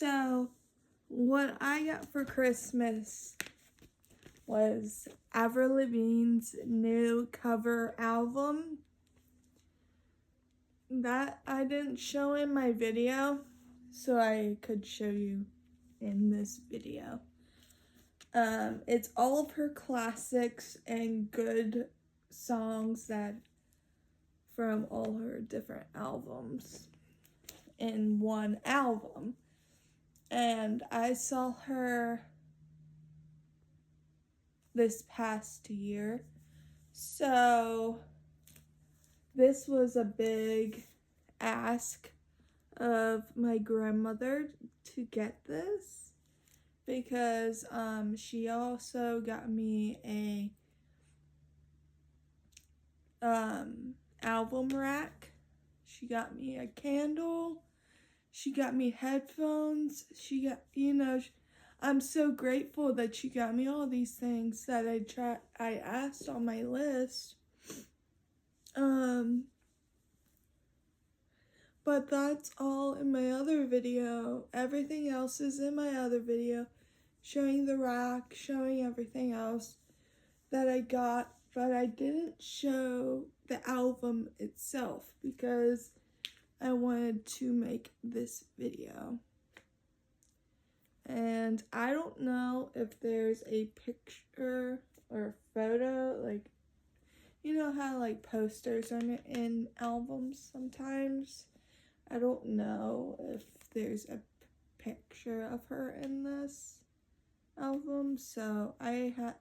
So, what I got for Christmas was Avril Lavigne's new cover album. That I didn't show in my video, so I could show you in this video. It's all of her classics and good songs that from all her different albums in one album. And I saw her this past year, so this was a big ask of my grandmother to get this, because she also got me a album rack. She got me a candle. She got me headphones. She got, I'm so grateful that she got me all these things that I asked on my list. But that's all in my other video. Everything else is in my other video, showing the rack, showing everything else that I got, but I didn't show the album itself because I wanted to make this video. And I don't know if there's a picture or photo, like, you know how like posters are in albums sometimes? I don't know if there's a picture of her in this album. So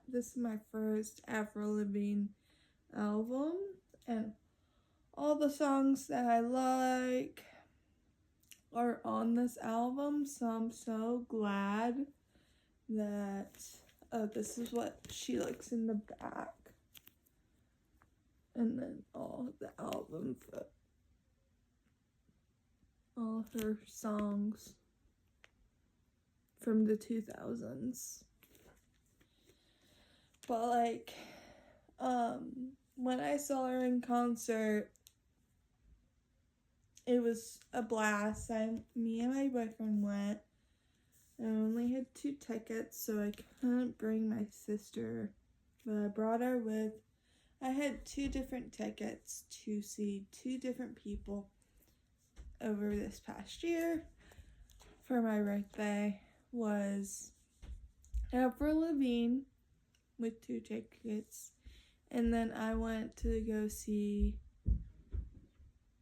this is my first Avril Lavigne album, and all the songs that I like are on this album, so I'm so glad that this is what she looks in the back. And then all the album, all her songs from the 2000s. But like, when I saw her in concert, it was a blast. Me and my boyfriend went. I only had 2 tickets, so I couldn't bring my sister, but I brought her with. I had 2 different tickets to see 2 different people over this past year for my birthday. Was Avril Lavigne with 2 tickets, and then I went to go see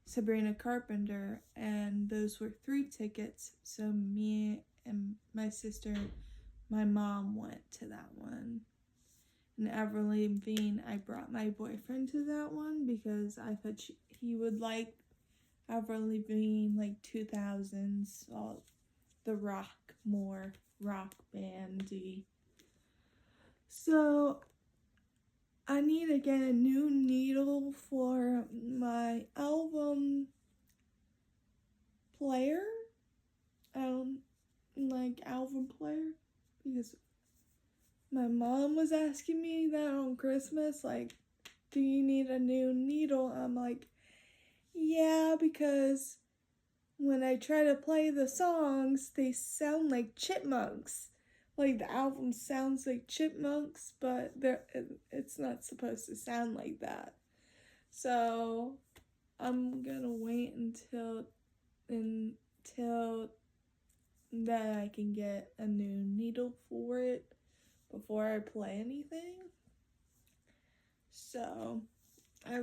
Sabrina Carpenter, and those were 3 tickets. So me and my sister, my mom went to that one. And Avril Lavigne, I brought my boyfriend to that one because I thought he would like Avril Lavigne, like 2000s, all the more rock bandy. So I need to get a new needle for my album player. I don't like album player because my mom was asking me that on Christmas, like, do you need a new needle? I'm like, yeah, because when I try to play the songs, they sound like chipmunks. Like, the album sounds like chipmunks, but it's not supposed to sound like that. So I'm gonna wait until that I can get a new needle for it before I play anything. So I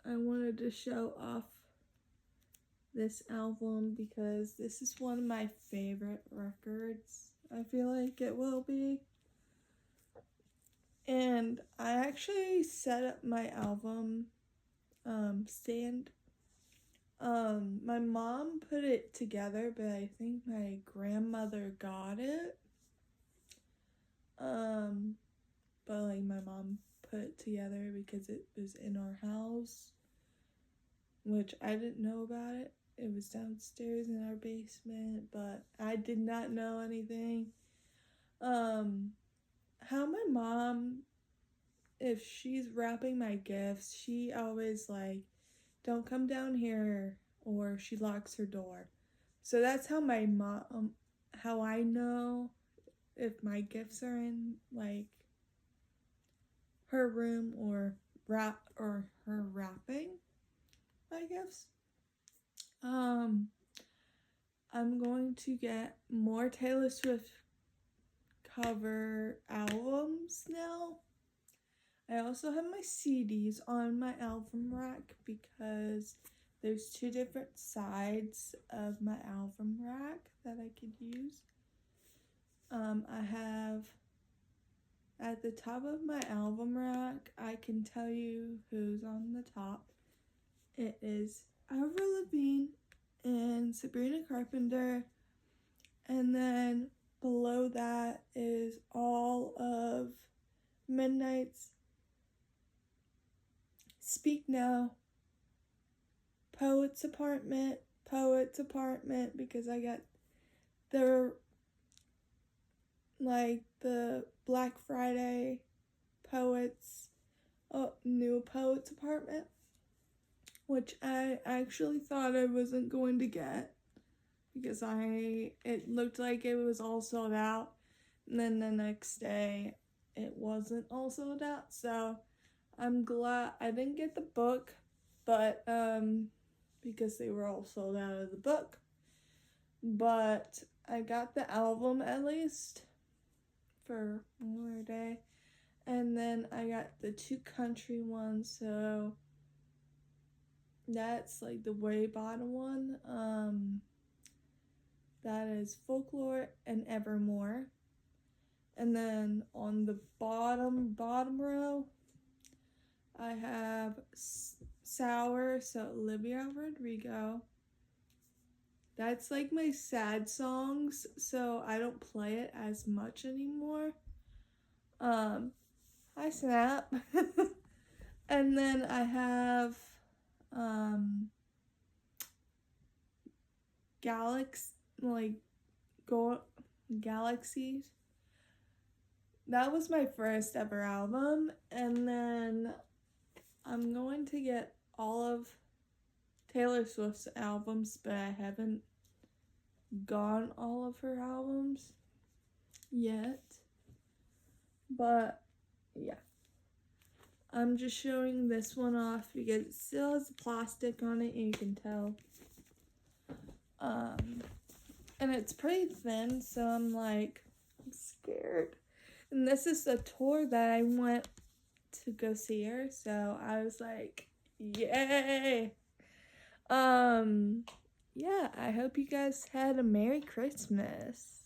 wanted to show off this album because this is one of my favorite records. I feel like it will be. And I actually set up my album stand. My mom put it together, but I think my grandmother got it. But like my mom put it together because it was in our house, which I didn't know about it. It was downstairs in our basement, but I did not know anything. How my mom, if she's wrapping my gifts, she always like, don't come down here, or she locks her door. So that's how my mom how I know if my gifts are in like her room or her wrapping my gifts. I'm going to get more Taylor Swift cover albums now. I also have my CDs on my album rack because there's two different sides of my album rack that I could use. I have at the top of my album rack, I can tell you who's on the top. It is Avril Lavigne and Sabrina Carpenter, and then below that is all of Midnight's, Speak Now, Poet's Apartment, because I got their like the Black Friday new Poet's Apartment, which I actually thought I wasn't going to get because it looked like it was all sold out, and then the next day it wasn't all sold out, so I'm glad I didn't get the book, but because they were all sold out of the book, but I got the album at least for one more day, and then I got the two country ones, so that's like the way bottom one. That is Folklore and Evermore. And then on the bottom row, I have Sour, so Olivia Rodrigo. That's like my sad songs, so I don't play it as much anymore. I snap. And then I have Galaxies. That was my first ever album, and then I'm going to get all of Taylor Swift's albums, but I haven't gotten all of her albums yet. But yeah, I'm just showing this one off because it still has plastic on it, and you can tell. And it's pretty thin, so I'm scared. And this is the tour that I went to go see her, so I was like, yay! Yeah, I hope you guys had a Merry Christmas.